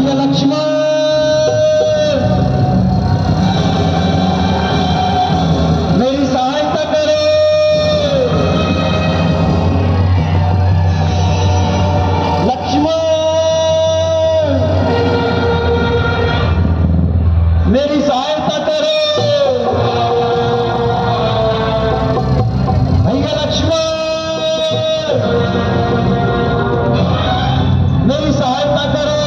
भैया लक्ष्मण मेरी सहायता करो। लक्ष्मण मेरी सहायता करो। भैया लक्ष्मण मेरी सहायता करो।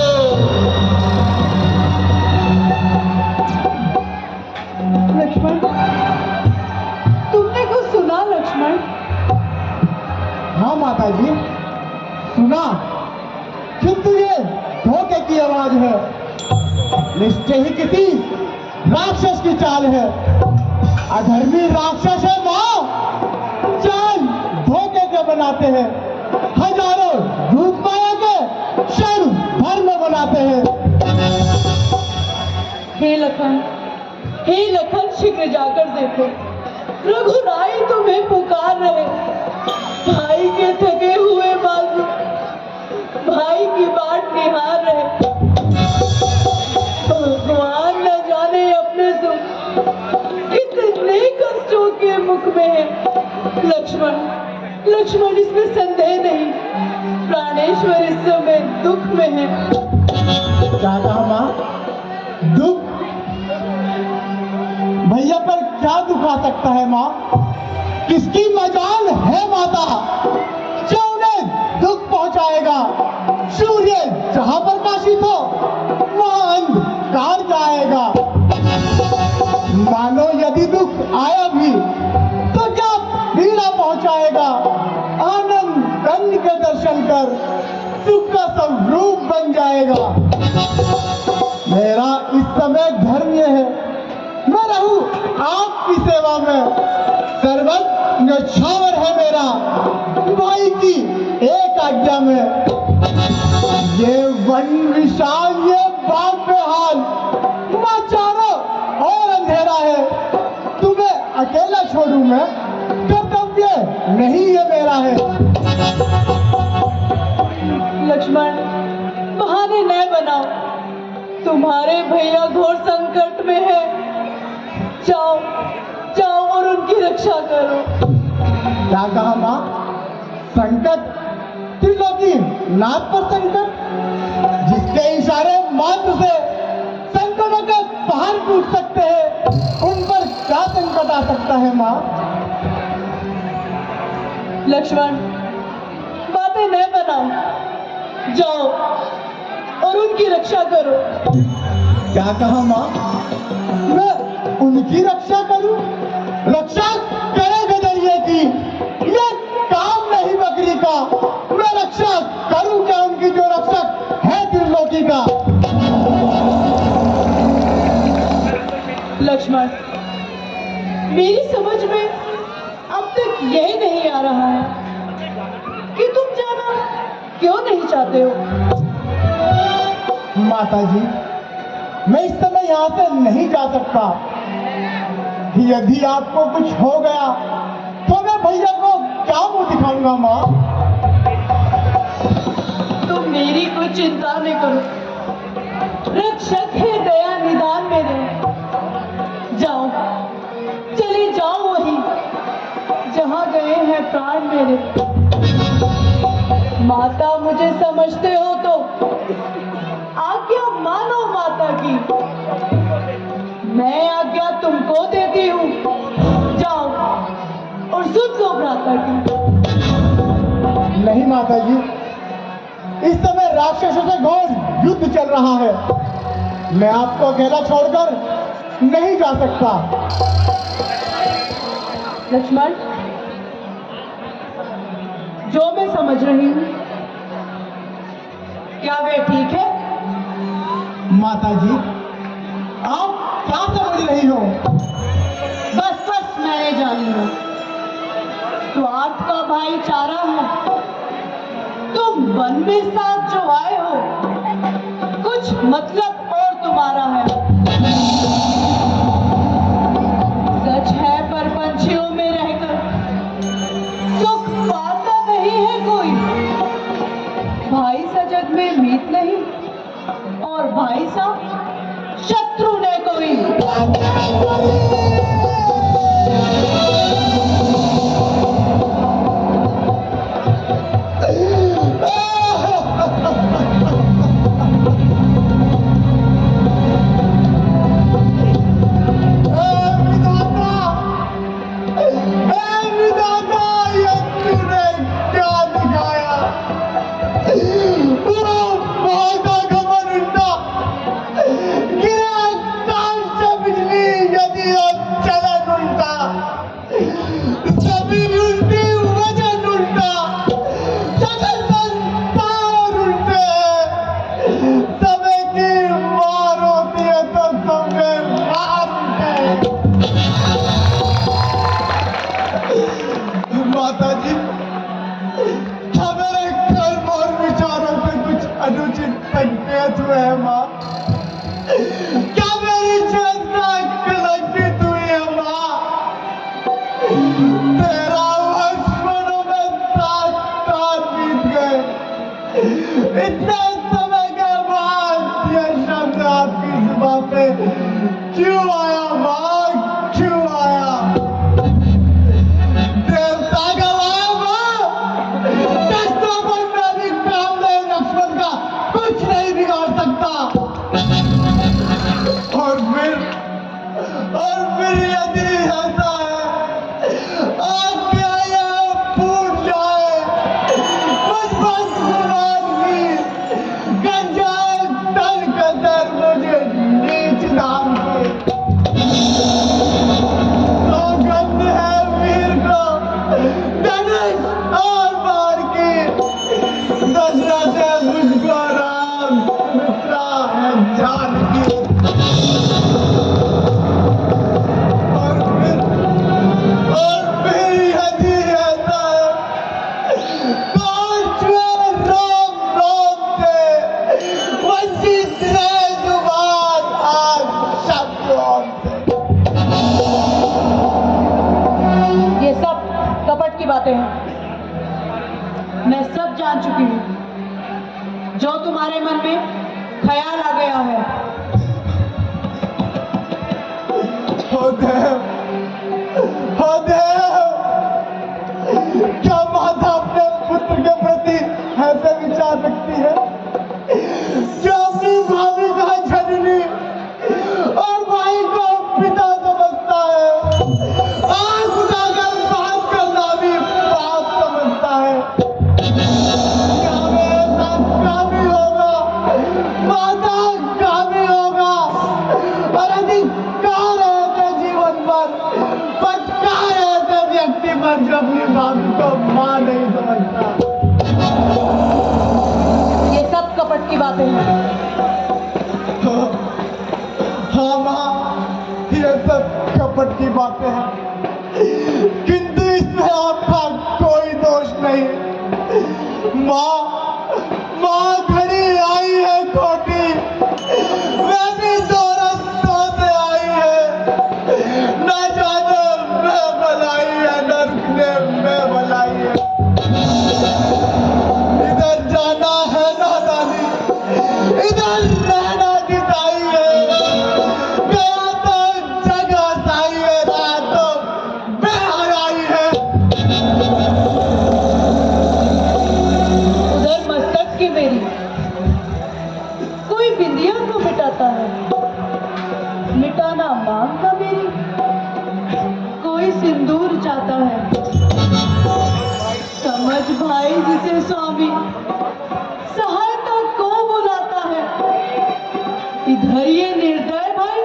लक्ष्मण, तुमने कुछ सुना लक्ष्मण? हाँ माता जी, सुना। किंतु ये धोखे की आवाज है, निश्चय ही किसी राक्षस की चाल है। अधर्मी राक्षस है माँ, चाल धोखे के बनाते हैं। हजारों रूप माया के क्षण धर्म बनाते हैं। हे लखन शीघ्र जाकर देखो, रघुराई तुम्हें पुकार रहे। भाई के थके हुए बाजू भाई की बाट निहार रहे। भगवान न जाने अपने सुख कितने कष्टों के मुख में है। लक्ष्मण इसमें संदेह नहीं, प्राणेश्वर इस समय दुख में है। क्या कहा माँ? दुख? भैया पर क्या दुख आ सकता है माँ? किसकी मजाल है माता जो उन्हें दुख पहुंचाएगा? सूर्य जहां प्रकाशित हो वहां अंधकार जाएगा। मानो यदि दुख आया भी तो क्या पीड़ा पहुंचाएगा? आनंद कंद के दर्शन कर सुख का स्वरूप बन जाएगा। मेरा इस समय धर्म यह है, मैं रहूं आपकी सेवा में। सर्वत्र न्यौछावर है मेरा भाई की एक आज्ञा में। ये वन विशाल, ये बाग बेहाल, वहाँ चारों और अंधेरा है। तुम्हें अकेला छोड़ूं मैं, कर्तव्य नहीं ये मेरा है। लक्ष्मण, बहाने न बनाओ, तुम्हारे भैया घोर संकट में है। जाओ और उनकी रक्षा करो। क्या कहा माँ? संकट? त्रिलोकी नाथ पर संकट? जिसके इशारे मात्र से संकटों के पहाड़ टूट सकते हैं, उन पर क्या संकट आ सकता है माँ? लक्ष्मण, बातें न बनाओ, जाओ और उनकी रक्षा करो। क्या कहा माँ? मैं उनकी रक्षा करूं? रक्षा करे गदरिये की, ये काम नहीं बकरी का। मैं रक्षा करूं क्या उनकी जो रक्षक है त्रिलोकी का? लक्ष्मण, मेरी समझ में अब तक यही नहीं आ रहा है कि तुम जाना क्यों नहीं चाहते हो। माता जी, मैं इस समय यहाँ से नहीं जा सकता। यदि आपको कुछ हो गया तो मैं भैया को क्या मुंह दिखाऊंगा माँ? तुम मेरी कोई चिंता नहीं करो, रक्षक है दया निदान मेरे। जाओ, चली जाओ वहीं जहां गए हैं प्राण मेरे। माता मुझे समझते हो तो आज्ञा मानो माता की। मैं आज्ञा तुमको देती हूँ, जाओ और सुन लो भ्राता की। नहीं माता जी, इस समय राक्षसों से घोर युद्ध चल रहा है। मैं आपको अकेला छोड़कर नहीं जा सकता। लक्ष्मण, जो मैं समझ रही हूँ, क्या वे ठीक है? माता जी, आप क्या समझ रही हो? बस मैंने जान लिया। स्वार्थ का भाईचारा है। तुम वन में साथ जो आए हो, कुछ मतलब और तुम्हारा है। सच है पर पंछियों में रहकर सुख पाता नहीं है कोई। भाई सजग में मीत नहीं और भाई साहब शत्रु ने कोई। माता जी, क्या मेरे कर्म और विचारों पे कुछ अनुचित संकेत हुए हैं माँ? क्या मेरी चेतना कलंकित हुई है माँ? 13 वर्ष मनों में 7 साल बीत गए। इतने समय के बाद ये शब्द आपकी जुबान पे क्यों आया माँ, क्यों आया? देवता गवाह माँ, दस्तों पर मेरी कामदेव लक्ष्मण का कुछ नहीं बिगाड़ सकता। और फिर यदि ऐसा है, आज्ञा ये फूट जाए, मुझ पर गुमान की गंजाए तल कदर मुझे नीच दाम के। सौगंध है वीर को धनुष और बाण की, दशरथ है मुझको राम, सुमित्रा है जानकी। और फिर यदि ऐसा है, काश में रोम रोम से वंचित रहे जुबान आज शब्दों से। ये सब कपट की बातें हैं। मैं सब जान चुकी हूँ। जो तुम्हारे मन में ख्याल आ गया है। हो देव, हो देव, क्या माता अपने पुत्र के प्रति ऐसे विचार रखती है? जो अपनी भाभी का जननी और भाई को पिता समझता है, आंख उठाकर बात करना भी पाप समझता है। क्या मेरे साथ कामी होगा? माता कामी होगा। और अधिकार है थे जीवन पर, पटकार है थे व्यक्ति पर जो अपनी भाभी को मां नहीं समझता। ये सब कपट की बातें हैं। हाँ माँ, ये सब कपट की बातें हैं, किंतु इसमें आपका कोई दोष नहीं। माँ, माँ घड़ी आई है खोटी, मैं भी 2 रस्तों से आई है। न जाने मैं भलाई है, नर्क ने मैं भलाई है। इधर जाना है नादानी, इधर रहना जिताई है। गया तो जगह साई है, रहा तो बेहयाई है। उधर मस्तक की मेरी कोई बिंदिया को मिटाता है, मिटाना मांगता मेरी कोई सिंदूर चाहता है। समझ भाई जिसे स्वामी सहायता को बुलाता है। इधर ये निर्दय भाई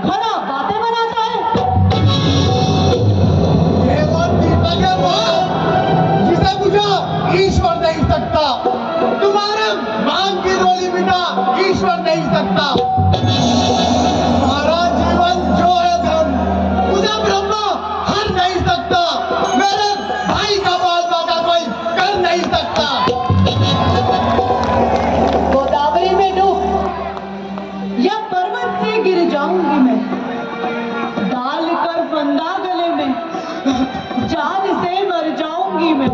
खड़ा बातें बनाता है। ये वो दीपक है माँ, जिसे बुझा ईश्वर नहीं सकता। तुम्हारे मांग की रोली मिटा ईश्वर नहीं सकता। तुम्हारा जीवन जो है धन, उसे ब्रह्मा हर नहीं सकता। मेरे भाई का बाल बाका कोई कर नहीं सकता। गोदावरी में डूब या पर्वत से गिर जाऊंगी मैं, डाल कर फंदा गले में जान से मर जाऊंगी मैं।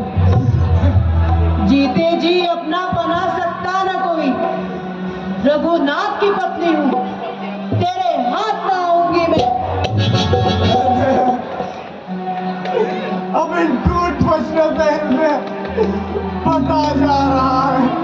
जीते जी अपना बना सकता न कोई, रघुनाथ की पत्नी हूँ, तेरे हाथ ना आऊंगी मैं। अब इन टूट पछले में पता जा रहा है